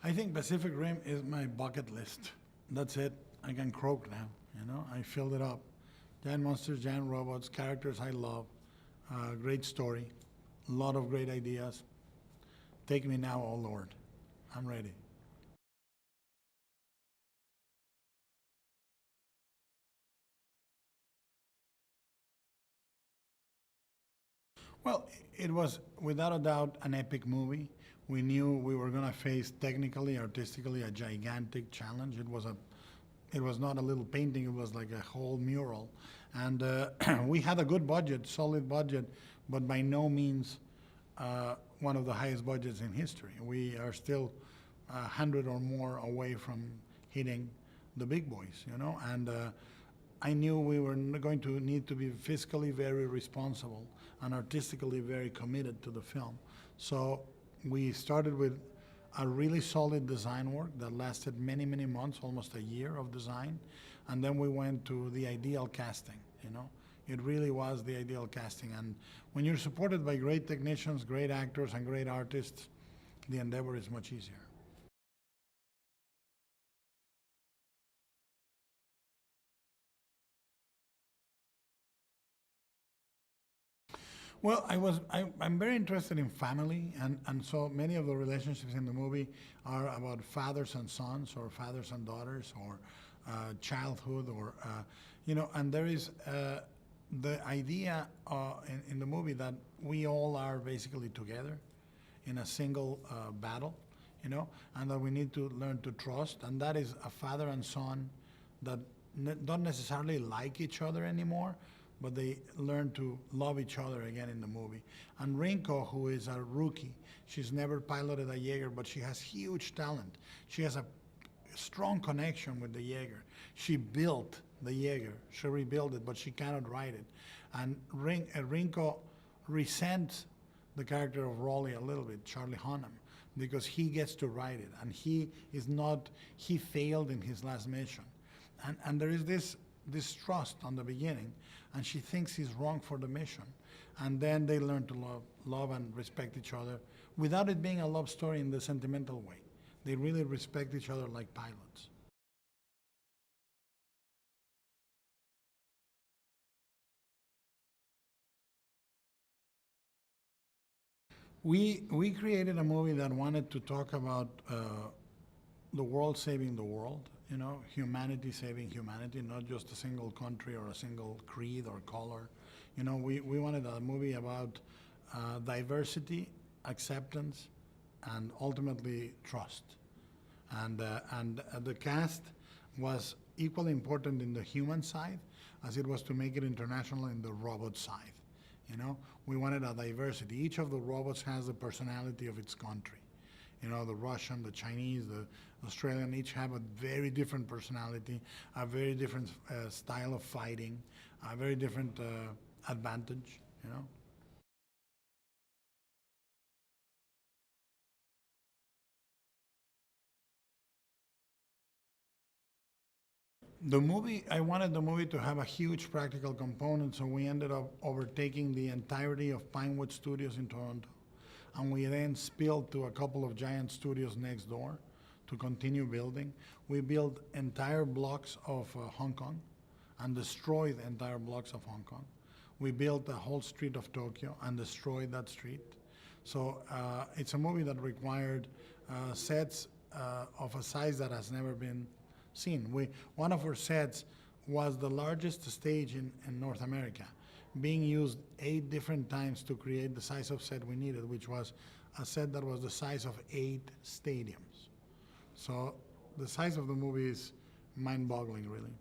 I think Pacific Rim is my bucket list. That's it. I can croak now. I filled it up. Giant monsters, giant robots, characters I love, great story, a lot of great ideas. Take me now, oh Lord. I'm ready. Well, it was without a doubt an epic movie. We knew we were going to face technically, artistically, a gigantic challenge. It was not a little painting. It was like a whole mural, and we had a good budget, solid budget, but by no means one of the highest budgets in history. We are still 100 or more away from hitting the big boys, and I knew we were going to need to be fiscally very responsible and artistically very committed to the film. So we started with a really solid design work that lasted many, many months, almost a year of design. And then we went to the ideal casting, It really was the ideal casting. And when you're supported by great technicians, great actors, and great artists, the endeavor is much easier. Well, I'm very interested in family, and so many of the relationships in the movie are about fathers and sons, or fathers and daughters, or childhood, or, and there is the idea in the movie that we all are basically together in a single battle, and that we need to learn to trust, and that is a father and son that don't necessarily like each other anymore, but they learn to love each other again in the movie. And Rinko, who is a rookie, she's never piloted a Jaeger, but she has huge talent. She has a strong connection with the Jaeger. She built the Jaeger. She rebuilt it, but she cannot ride it. And Rinko resents the character of Rolly a little bit, Charlie Hunnam, because he gets to ride it, and he failed in his last mission. And there is this distrust on the beginning, and she thinks he's wrong for the mission. And then they learn to love and respect each other without it being a love story in the sentimental way. They really respect each other like pilots. We created a movie that wanted to talk about the world saving the world, humanity saving humanity, not just a single country or a single creed or color. We wanted a movie about diversity, acceptance, and ultimately trust. And the cast was equally important in the human side as it was to make it international in the robot side. We wanted a diversity. Each of the robots has the personality of its country. The Russian, the Chinese, the Australian, each have a very different personality, a very different style of fighting, a very different advantage, I wanted the movie to have a huge practical component, so we ended up overtaking the entirety of Pinewood Studios in Toronto. And we then spilled to a couple of giant studios next door to continue building. We built entire blocks of Hong Kong and destroyed entire blocks of Hong Kong. We built the whole street of Tokyo and destroyed that street. So it's a movie that required sets of a size that has never been seen. One of our sets was the largest stage in North America, being used 8 different times to create the size of set we needed, which was a set that was the size of 8 stadiums. So the size of the movie is mind-boggling, really.